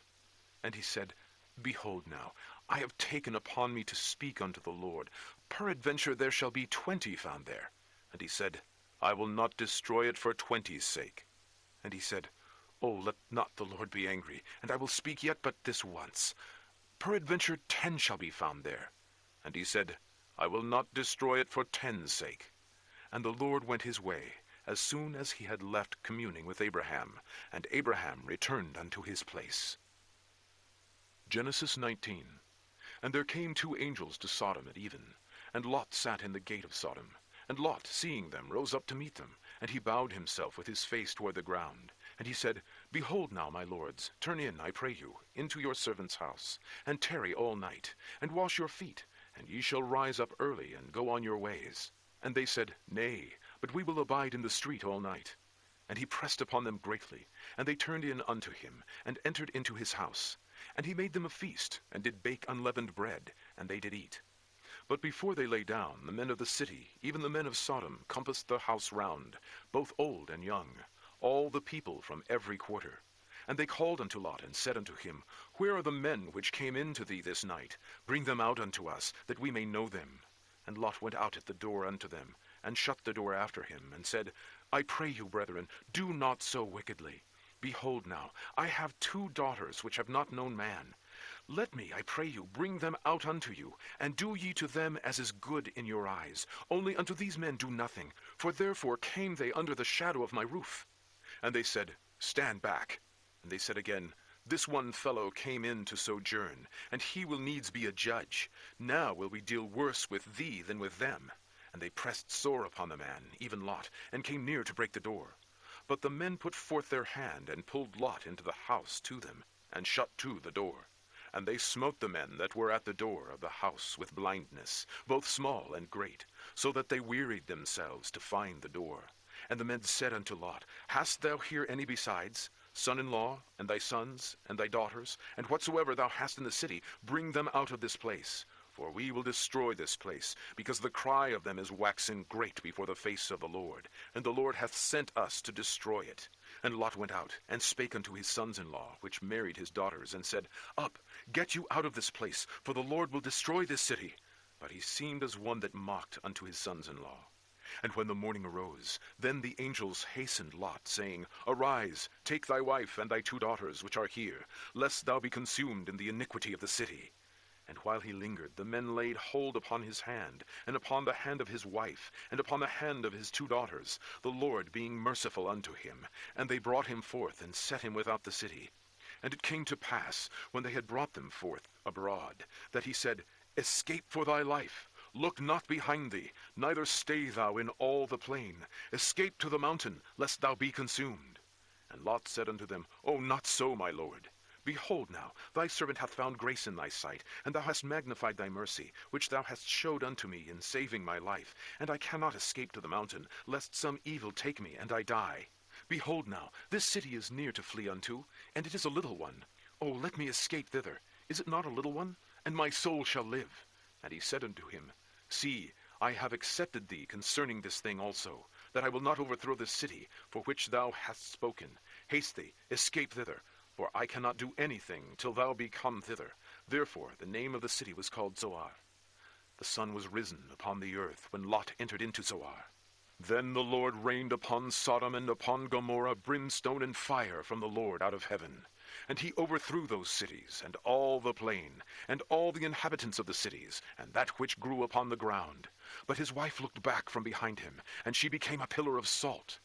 And he said, Behold now, I have taken upon me to speak unto the Lord. Peradventure there shall be 20 found there. And he said, I will not destroy it for 20's sake. And he said, O let not the Lord be angry, and I will speak yet but this once. Peradventure 10 shall be found there. And he said, I will not destroy it for 10's sake. And the Lord went his way, as soon as he had left communing with Abraham, and Abraham returned unto his place. Genesis 19. And there came 2 angels to Sodom at even, and Lot sat in the gate of Sodom. And Lot, seeing them, rose up to meet them, and he bowed himself with his face toward the ground. And he said, Behold now, my lords, turn in, I pray you, into your servant's house, and tarry all night, and wash your feet, and ye shall rise up early, and go on your ways. And they said, Nay, but we will abide in the street all night. And he pressed upon them greatly, and they turned in unto him, and entered into his house. And he made them a feast, and did bake unleavened bread, and they did eat. But before they lay down, the men of the city, even the men of Sodom, compassed the house round, both old and young, all the people from every quarter. And they called unto Lot, and said unto him, Where are the men which came in to thee this night? Bring them out unto us, that we may know them. And Lot went out at the door unto them, and shut the door after him, and said, I pray you, brethren, do not so wickedly. Behold now, I have 2 daughters which have not known man. Let me, I pray you, bring them out unto you, and do ye to them as is good in your eyes. Only unto these men do nothing, for therefore came they under the shadow of my roof. And they said, Stand back. And they said again, This one fellow came in to sojourn, and he will needs be a judge. Now will we deal worse with thee than with them. And they pressed sore upon the man, even Lot, and came near to break the door. But the men put forth their hand, and pulled Lot into the house to them, and shut to the door. And they smote the men that were at the door of the house with blindness, both small and great, so that they wearied themselves to find the door. And the men said unto Lot, Hast thou here any besides, son-in-law, and thy sons, and thy daughters, and whatsoever thou hast in the city, bring them out of this place. For we will destroy this place, because the cry of them is waxen great before the face of the Lord, and the Lord hath sent us to destroy it. And Lot went out, and spake unto his sons-in-law, which married his daughters, and said, Up, get you out of this place, for the Lord will destroy this city. But he seemed as one that mocked unto his sons-in-law. And when the morning arose, then the angels hastened Lot, saying, Arise, take thy wife and thy 2 daughters, which are here, lest thou be consumed in the iniquity of the city. And while he lingered, the men laid hold upon his hand, and upon the hand of his wife, and upon the hand of his 2 daughters, the Lord being merciful unto him. And they brought him forth, and set him without the city. And it came to pass, when they had brought them forth abroad, that he said, Escape for thy life. Look not behind thee, neither stay thou in all the plain. Escape to the mountain, lest thou be consumed. And Lot said unto them, O not so, my lord. Behold now, thy servant hath found grace in thy sight, and thou hast magnified thy mercy, which thou hast showed unto me in saving my life. And I cannot escape to the mountain, lest some evil take me, and I die. Behold now, this city is near to flee unto, and it is a little one. O let me escape thither. Is it not a little one? And my soul shall live. And he said unto him, See, I have accepted thee concerning this thing also, that I will not overthrow this city, for which thou hast spoken. Haste thee, escape thither, for I cannot do anything till thou be come thither. Therefore the name of the city was called Zoar. The sun was risen upon the earth when Lot entered into Zoar. Then the Lord rained upon Sodom and upon Gomorrah brimstone and fire from the Lord out of heaven. And he overthrew those cities, and all the plain, and all the inhabitants of the cities, and that which grew upon the ground. But his wife looked back from behind him, and she became a pillar of salt.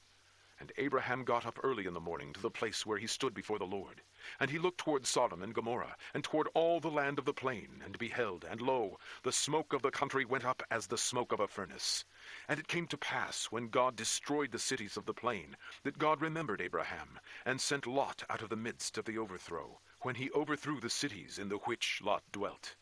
And Abraham got up early in the morning to the place where he stood before the Lord. And he looked toward Sodom and Gomorrah, and toward all the land of the plain, and beheld, and lo, the smoke of the country went up as the smoke of a furnace. And it came to pass, when God destroyed the cities of the plain, that God remembered Abraham, and sent Lot out of the midst of the overthrow, when he overthrew the cities in the which Lot dwelt.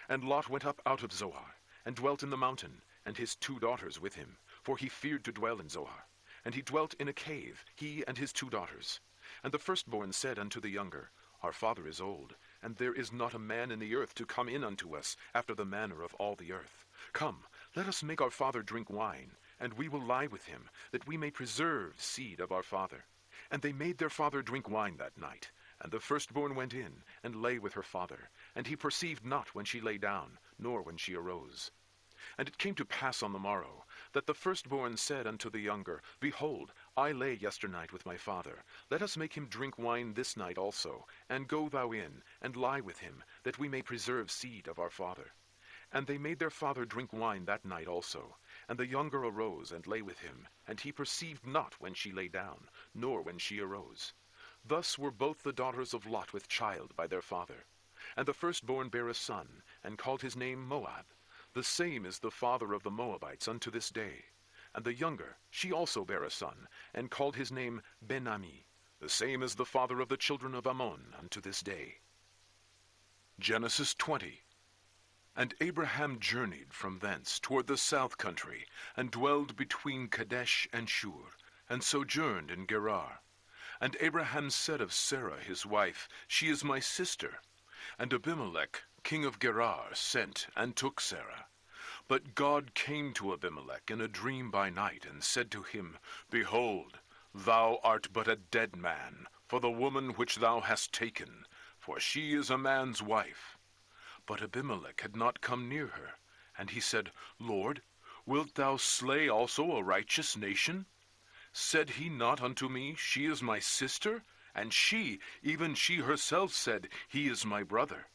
And Lot went up out of Zoar, and dwelt in the mountain, and his 2 daughters with him, for he feared to dwell in Zoar. And he dwelt in a cave, he and his 2 daughters. And the firstborn said unto the younger, Our father is old, and there is not a man in the earth to come in unto us after the manner of all the earth. Come, let us make our father drink wine, and we will lie with him, that we may preserve seed of our father. And they made their father drink wine that night. And the firstborn went in, and lay with her father. And he perceived not when she lay down, nor when she arose. And it came to pass on the morrow, that the firstborn said unto the younger, Behold, I lay yesternight with my father. Let us make him drink wine this night also, and go thou in, and lie with him, that we may preserve seed of our father. And they made their father drink wine that night also. And the younger arose and lay with him, and he perceived not when she lay down, nor when she arose. Thus were both the daughters of Lot with child by their father. And the firstborn bare a son, and called his name Moab. The same is the father of the Moabites unto this day. And the younger, she also bare a son, and called his name Ben-Ammi. The same is the father of the children of Ammon unto this day. Genesis 20. And Abraham journeyed from thence toward the south country, and dwelled between Kadesh and Shur, and sojourned in Gerar. And Abraham said of Sarah his wife, She is my sister. And Abimelech king of Gerar sent and took Sarah. But God came to Abimelech in a dream by night, and said to him, Behold, thou art but a dead man, for the woman which thou hast taken, for she is a man's wife. But Abimelech had not come near her. And he said, Lord, wilt thou slay also a righteous nation? Said he not unto me, She is my sister? And she, even she herself said, He is my brother.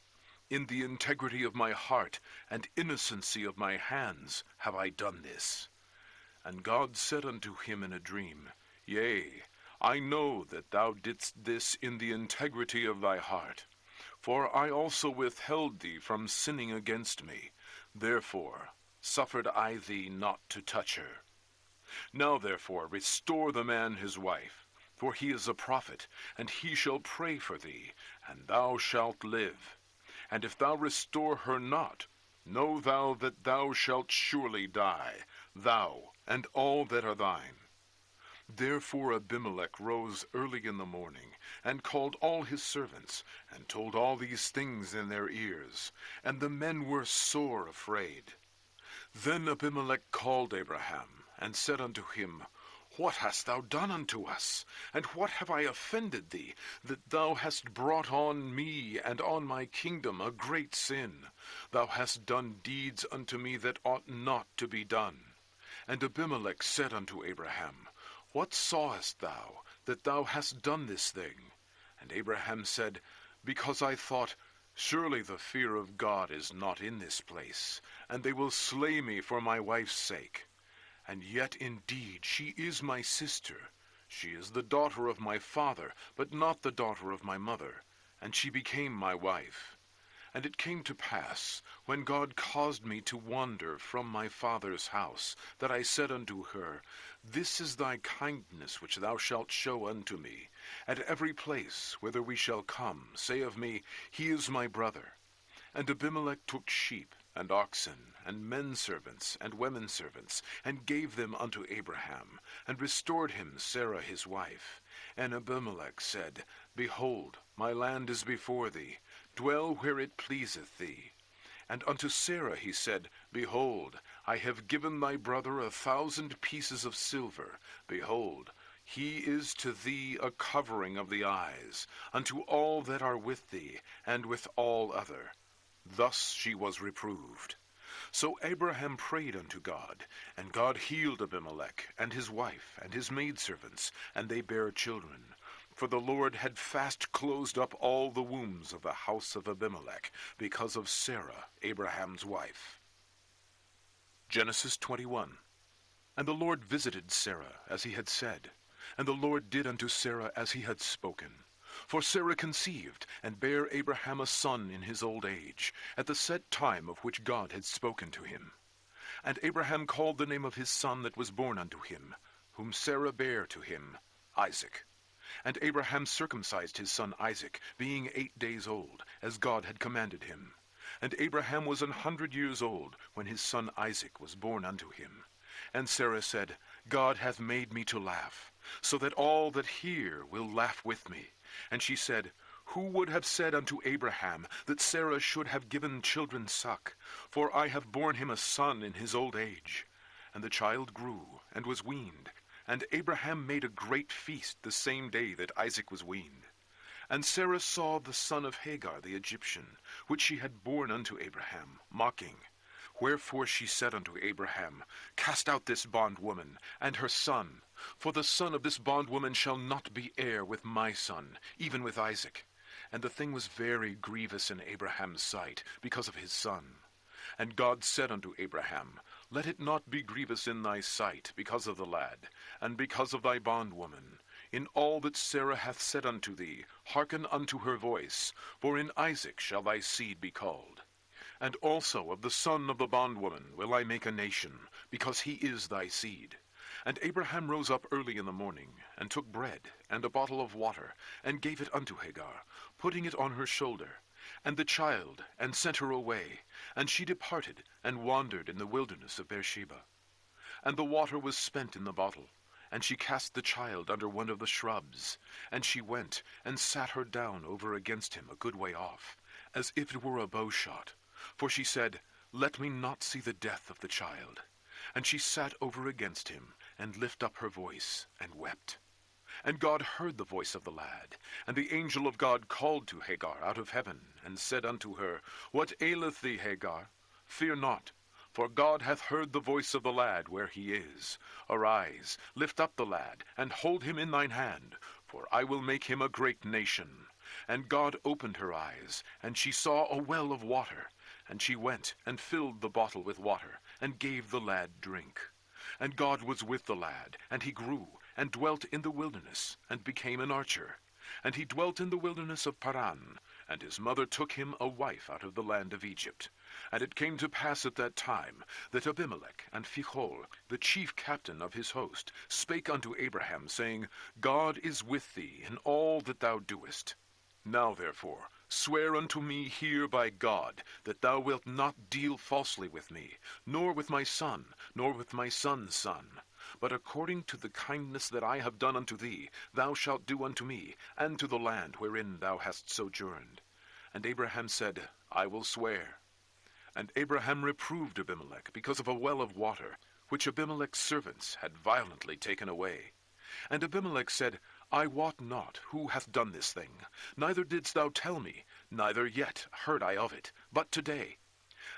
In the integrity of my heart and innocency of my hands have I done this. And God said unto him in a dream, Yea, I know that thou didst this in the integrity of thy heart. For I also withheld thee from sinning against me. Therefore suffered I thee not to touch her. Now therefore restore the man his wife, for he is a prophet, and he shall pray for thee, and thou shalt live. And if thou restore her not, know thou that thou shalt surely die, thou and all that are thine. Therefore Abimelech rose early in the morning, and called all his servants, and told all these things in their ears. And the men were sore afraid. Then Abimelech called Abraham, and said unto him, What hast thou done unto us? And what have I offended thee, that thou hast brought on me and on my kingdom a great sin? Thou hast done deeds unto me that ought not to be done. And Abimelech said unto Abraham, What sawest thou, that thou hast done this thing? And Abraham said, Because I thought, Surely the fear of God is not in this place, and they will slay me for my wife's sake. And yet indeed she is my sister. She is the daughter of my father, but not the daughter of my mother, and she became my wife. And it came to pass, when God caused me to wander from my father's house, that I said unto her, This is thy kindness which thou shalt show unto me. At every place whither we shall come, say of me, He is my brother. And Abimelech took sheep, and oxen, and men servants, and women servants, and gave them unto Abraham, and restored him Sarah his wife. And Abimelech said, Behold, my land is before thee, dwell where it pleaseth thee. And unto Sarah he said, Behold, I have given thy brother 1,000 pieces of silver. Behold, he is to thee a covering of the eyes, unto all that are with thee, and with all other. Thus she was reproved. So Abraham prayed unto God, and God healed Abimelech, and his wife, and his maidservants, and they bare children. For the Lord had fast closed up all the wombs of the house of Abimelech, because of Sarah, Abraham's wife. Genesis 21. And the Lord visited Sarah, as he had said, and the Lord did unto Sarah as he had spoken. For Sarah conceived, and bare Abraham a son in his old age, at the set time of which God had spoken to him. And Abraham called the name of his son that was born unto him, whom Sarah bare to him, Isaac. And Abraham circumcised his son Isaac, being 8 days old, as God had commanded him. And Abraham was 100 years old, when his son Isaac was born unto him. And Sarah said, God hath made me to laugh, so that all that hear will laugh with me. And she said, Who would have said unto Abraham that Sarah should have given children suck? For I have borne him a son in his old age. And the child grew, and was weaned. And Abraham made a great feast the same day that Isaac was weaned. And Sarah saw the son of Hagar the Egyptian, which she had borne unto Abraham, mocking. Wherefore she said unto Abraham, Cast out this bondwoman, and her son, for the son of this bondwoman shall not be heir with my son, even with Isaac. And the thing was very grievous in Abraham's sight, because of his son. And God said unto Abraham, Let it not be grievous in thy sight, because of the lad, and because of thy bondwoman. In all that Sarah hath said unto thee, hearken unto her voice, for in Isaac shall thy seed be called. And also of the son of the bondwoman will I make a nation, because he is thy seed. And Abraham rose up early in the morning, and took bread, and a bottle of water, and gave it unto Hagar, putting it on her shoulder, and the child, and sent her away. And she departed, and wandered in the wilderness of Beersheba. And the water was spent in the bottle, and she cast the child under one of the shrubs. And she went, and sat her down over against him a good way off, as if it were a bowshot. For she said, Let me not see the death of the child. And she sat over against him, and lift up her voice, and wept. And God heard the voice of the lad. And the angel of God called to Hagar out of heaven, and said unto her, What aileth thee, Hagar? Fear not, for God hath heard the voice of the lad where he is. Arise, lift up the lad, and hold him in thine hand, for I will make him a great nation. And God opened her eyes, and she saw a well of water. And she went, and filled the bottle with water, and gave the lad drink. And God was with the lad, and he grew, and dwelt in the wilderness, and became an archer. And he dwelt in the wilderness of Paran, and his mother took him a wife out of the land of Egypt. And it came to pass at that time that Abimelech and Phicol, the chief captain of his host, spake unto Abraham, saying, God is with thee in all that thou doest. Now therefore swear unto me here by God, that thou wilt not deal falsely with me, nor with my son, nor with my son's son. But according to the kindness that I have done unto thee, thou shalt do unto me, and to the land wherein thou hast sojourned. And Abraham said, I will swear. And Abraham reproved Abimelech because of a well of water, which Abimelech's servants had violently taken away. And Abimelech said, I wot not who hath done this thing, neither didst thou tell me, neither yet heard I of it, but today.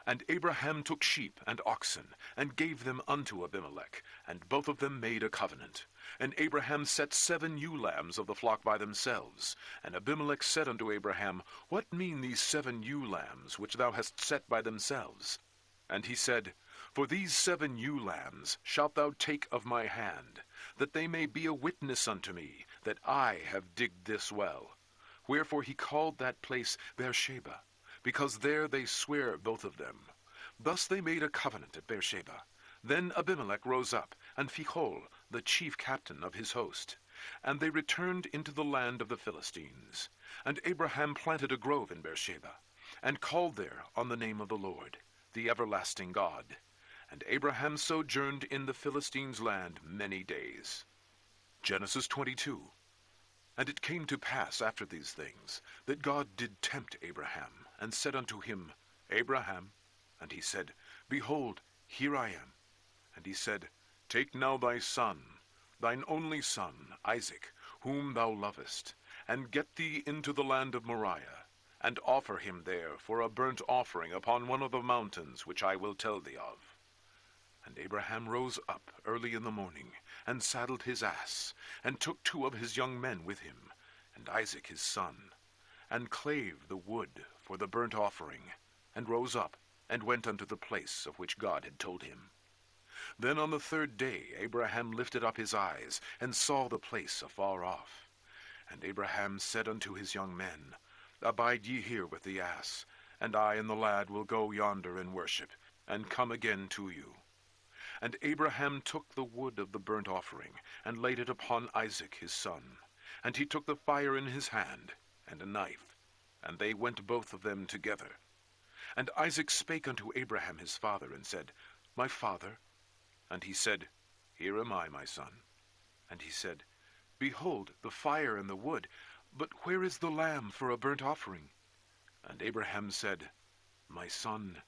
And Abraham took sheep and oxen, and gave them unto Abimelech, and both of them made a covenant. And Abraham set 7 ewe lambs of the flock by themselves. And Abimelech said unto Abraham, What mean these 7 ewe lambs, which thou hast set by themselves? And he said, For these 7 ewe lambs shalt thou take of my hand, that they may be a witness unto me, that I have digged this well. Wherefore he called that place Beersheba, because there they sware both of them. Thus they made a covenant at Beersheba. Then Abimelech rose up, and Phicol, the chief captain of his host. And they returned into the land of the Philistines. And Abraham planted a grove in Beersheba, and called there on the name of the Lord, the everlasting God. And Abraham sojourned in the Philistines' land many days. Genesis 22. And it came to pass after these things, that God did tempt Abraham, and said unto him, Abraham. And he said, Behold, here I am. And he said, Take now thy son, thine only son, Isaac, whom thou lovest, and get thee into the land of Moriah, and offer him there for a burnt offering upon one of the mountains which I will tell thee of. And Abraham rose up early in the morning, and saddled his ass, and took 2 of his young men with him, and Isaac his son, and clave the wood for the burnt offering, and rose up, and went unto the place of which God had told him. Then on the 3rd day Abraham lifted up his eyes, and saw the place afar off. And Abraham said unto his young men, Abide ye here with the ass, and I and the lad will go yonder and worship, and come again to you. And Abraham took the wood of the burnt offering, and laid it upon Isaac his son. And he took the fire in his hand, and a knife, and they went both of them together. And Isaac spake unto Abraham his father, and said, My father? And he said, Here am I, my son. And he said, Behold the fire and the wood, but where is the lamb for a burnt offering? And Abraham said, My son,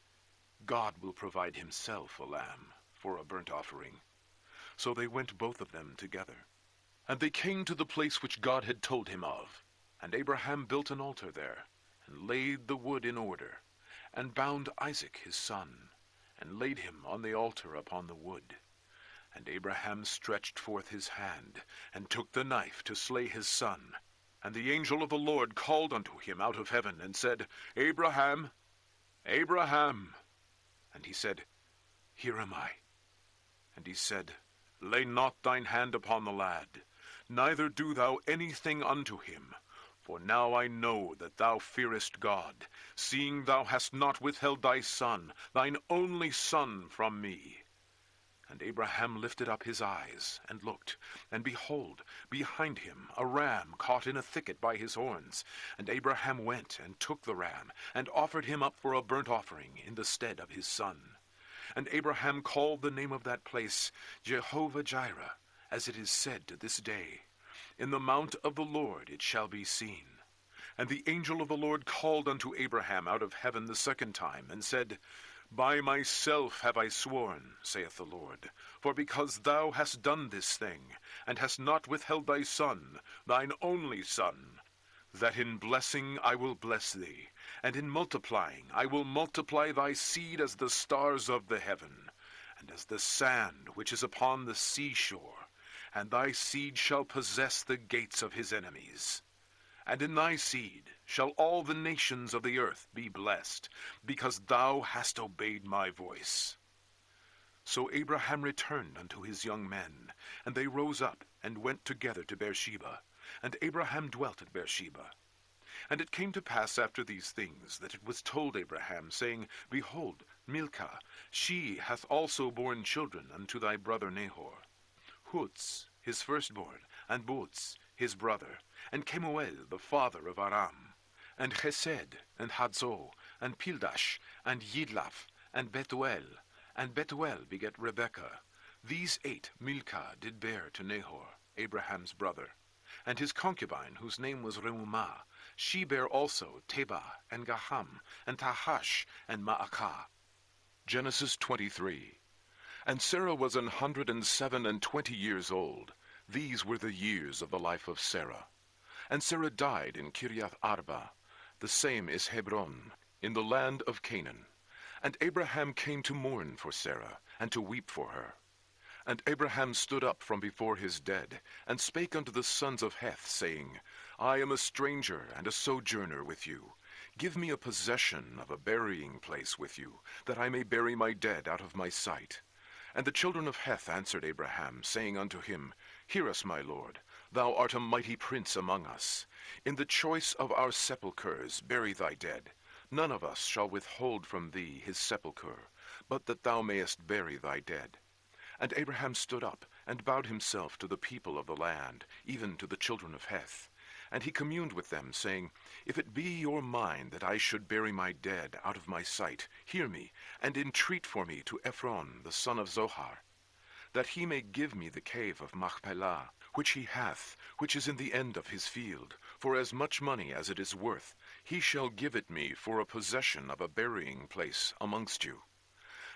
God will provide himself a lamb for a burnt offering. So they went both of them together. And they came to the place which God had told him of. And Abraham built an altar there, and laid the wood in order, and bound Isaac his son, and laid him on the altar upon the wood. And Abraham stretched forth his hand, and took the knife to slay his son. And the angel of the Lord called unto him out of heaven, and said, Abraham, Abraham. And he said, Here am I. And he said, Lay not thine hand upon the lad, neither do thou anything unto him. For now I know that thou fearest God, seeing thou hast not withheld thy son, thine only son, from me. And Abraham lifted up his eyes, and looked, and behold, behind him a ram caught in a thicket by his horns. And Abraham went and took the ram, and offered him up for a burnt offering in the stead of his son. And Abraham called the name of that place Jehovah-Jireh, as it is said to this day, In the mount of the Lord it shall be seen. And the angel of the Lord called unto Abraham out of heaven the 2nd time, and said, By myself have I sworn, saith the Lord, for because thou hast done this thing, and hast not withheld thy son, thine only son, that in blessing I will bless thee, and in multiplying I will multiply thy seed as the stars of the heaven, and as the sand which is upon the seashore, and thy seed shall possess the gates of his enemies. And in thy seed shall all the nations of the earth be blessed, because thou hast obeyed my voice. So Abraham returned unto his young men, and they rose up and went together to Beersheba, and Abraham dwelt at Beersheba. And it came to pass after these things, that it was told Abraham, saying, Behold, Milcah, she hath also borne children unto thy brother Nahor, Huz his firstborn, and Buz his brother, and Kemuel the father of Aram, and Chesed, and Hadzo, and Pildash, and Yidlaph, and Bethuel. And Bethuel begat Rebekah. These 8 Milcah did bear to Nahor, Abraham's brother. And his concubine, whose name was Reumah, she bare also Tebah, and Gaham, and Tahash, and Maacah. Genesis 23. And Sarah was 127 old. These were the years of the life of Sarah. And Sarah died in Kiriath Arba, the same is Hebron, in the land of Canaan. And Abraham came to mourn for Sarah, and to weep for her. And Abraham stood up from before his dead, and spake unto the sons of Heth, saying, I am a stranger and a sojourner with you. Give me a possession of a burying place with you, that I may bury my dead out of my sight. And the children of Heth answered Abraham, saying unto him, Hear us, my lord, thou art a mighty prince among us. In the choice of our sepulchres bury thy dead. None of us shall withhold from thee his sepulchre, but that thou mayest bury thy dead. And Abraham stood up, and bowed himself to the people of the land, even to the children of Heth. And he communed with them, saying, If it be your mind that I should bury my dead out of my sight, hear me, and entreat for me to Ephron the son of Zohar, that he may give me the cave of Machpelah, which he hath, which is in the end of his field, for as much money as it is worth, he shall give it me for a possession of a burying place amongst you.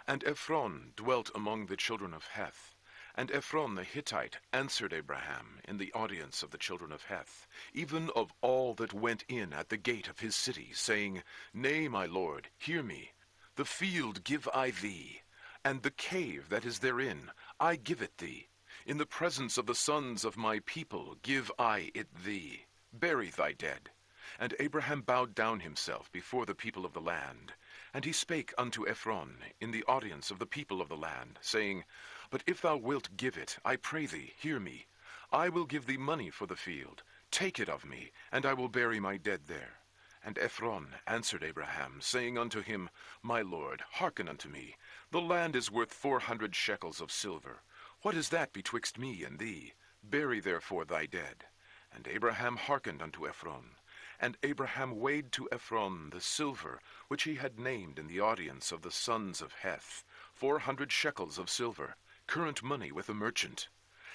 And Ephron dwelt among the children of Heth. And Ephron the Hittite answered Abraham in the audience of the children of Heth, even of all that went in at the gate of his city, saying, Nay, my lord, hear me. The field give I thee, and the cave that is therein, I give it thee. In the presence of the sons of my people give I it thee. Bury thy dead. And Abraham bowed down himself before the people of the land. And he spake unto Ephron in the audience of the people of the land, saying, But if thou wilt give it, I pray thee, hear me. I will give thee money for the field. Take it of me, and I will bury my dead there. And Ephron answered Abraham, saying unto him, My lord, hearken unto me. The land is worth 400 shekels of silver. What is that betwixt me and thee? Bury therefore thy dead. And Abraham hearkened unto Ephron. And Abraham weighed to Ephron the silver which he had named in the audience of the sons of Heth, 400 shekels of silver, current money with a merchant.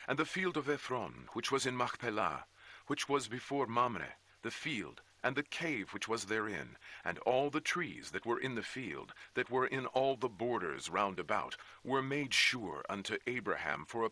And the field of Ephron, which was in Machpelah, which was before Mamre, the field, and the cave which was therein, and all the trees that were in the field, that were in all the borders round about, were made sure unto Abraham for a